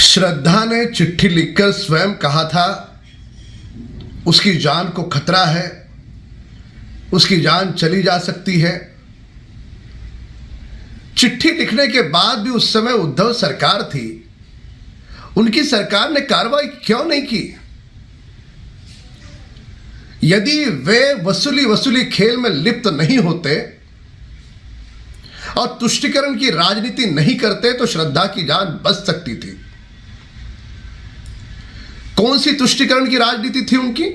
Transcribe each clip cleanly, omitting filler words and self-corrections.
श्रद्धा ने चिट्ठी लिखकर स्वयं कहा था उसकी जान को खतरा है, उसकी जान चली जा सकती है। चिट्ठी लिखने के बाद भी उस समय उद्धव सरकार थी, उनकी सरकार ने कार्रवाई क्यों नहीं की? यदि वे वसूली खेल में लिप्त नहीं होते और तुष्टीकरण की राजनीति नहीं करते तो श्रद्धा की जान बच सकती थी। कौन सी तुष्टीकरण की राजनीति थी उनकी?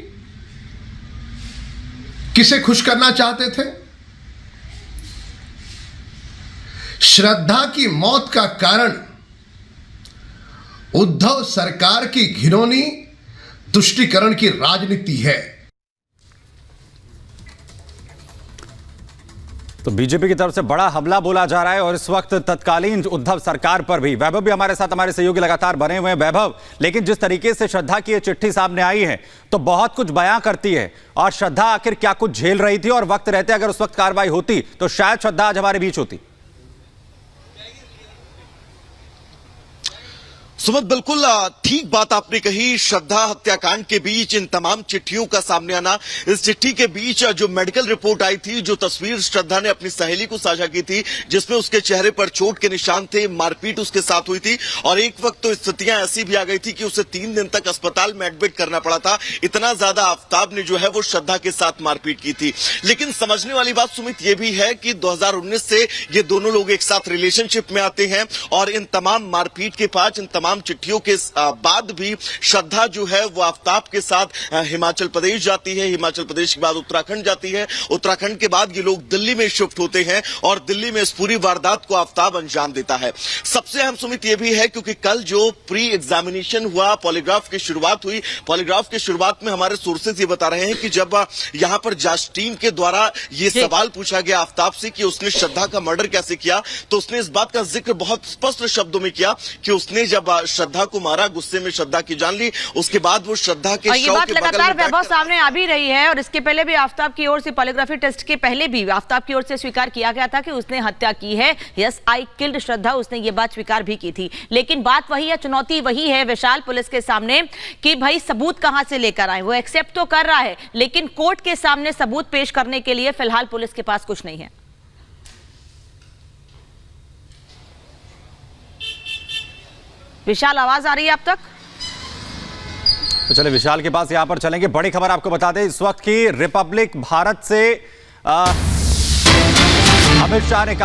किसे खुश करना चाहते थे? श्रद्धा की मौत का कारण उद्धव सरकार की घिनौनी तुष्टीकरण की राजनीति है। तो बीजेपी की तरफ से बड़ा हमला बोला जा रहा है और इस वक्त तत्कालीन उद्धव सरकार पर भी। वैभव भी हमारे साथ, हमारे सहयोगी लगातार बने हुए हैं। वैभव, लेकिन जिस तरीके से श्रद्धा की ये चिट्ठी सामने आई है तो बहुत कुछ बयां करती है, और श्रद्धा आखिर क्या कुछ झेल रही थी, और वक्त रहते अगर उस वक्त कार्रवाई होती तो शायद श्रद्धा आज हमारे बीच होती। सुमित, बिल्कुल ठीक बात आपने कही। श्रद्धा हत्याकांड के बीच इन तमाम चिट्ठियों का सामने आना, इस चिट्ठी के बीच जो मेडिकल रिपोर्ट आई थी, जो तस्वीर श्रद्धा ने अपनी सहेली को साझा की थी जिसमें उसके चेहरे पर चोट के निशान थे, मारपीट उसके साथ हुई थी, और एक वक्त तो स्थितियां ऐसी भी आ गई थी कि उसे 3 दिन तक अस्पताल में एडमिट करना पड़ा था। इतना ज्यादा आफ्ताब ने जो है वो श्रद्धा के साथ मारपीट की थी। लेकिन समझने वाली बात सुमित ये भी है कि 2019 से ये दोनों लोग एक साथ रिलेशनशिप में आते हैं, और इन तमाम मारपीट के बाद, इन तमाम चिट्ठियों के बाद भी श्रद्धा जो है वो आफ्ताब के साथ हिमाचल प्रदेश जाती है, हिमाचल प्रदेश के बाद उत्तराखंड जाती है, उत्तराखंड के बाद ये लोग दिल्ली में शिफ्ट होते हैं, और दिल्ली में इस पूरी वारदात को आफ्ताब अंजाम देता है। सबसे अहम सुमित ये भी है क्योंकि कल जो प्री एग्जामिनेशन हुआ, पॉलीग्राफ की शुरुआत हुई, पॉलीग्राफ की शुरुआत में हमारे सोर्सेज ये बता रहे हैं कि जब यहां पर जांच टीम के द्वारा ये सवाल पूछा गया आफ्ताब से कि उसने श्रद्धा का मर्डर कैसे किया, तो उसने इस बात का जिक्र बहुत स्पष्ट शब्दों में किया कि उसने जब श्रद्धा को मारा, गुस्से में श्रद्धा की जान ली, उसके बाद वो श्रद्धा के शव के बगल में लगातार वैभव सामने आ भी रही है। और इसके पहले भी आफ्ताब की ओर से, पॉलीग्राफी टेस्ट के पहले भी आफ्ताब की ओर से स्वीकार किया गया था कि उसने हत्या की है। यस, आई किल्ड श्रद्धा, उसने ये बात स्वीकार भी की थी। लेकिन बात वही है, चुनौती वही है विशाल पुलिस के सामने कि भाई सबूत कहां से लेकर आए। वो एक्सेप्ट तो कर रहा है, लेकिन कोर्ट के सामने सबूत पेश करने के लिए फिलहाल पुलिस के पास कुछ नहीं है। विशाल, आवाज आ रही है आप तक? तो चले विशाल के पास यहां पर चलेंगे। बड़ी खबर आपको बता दें इस वक्त की, रिपब्लिक भारत से अमित शाह ने कहा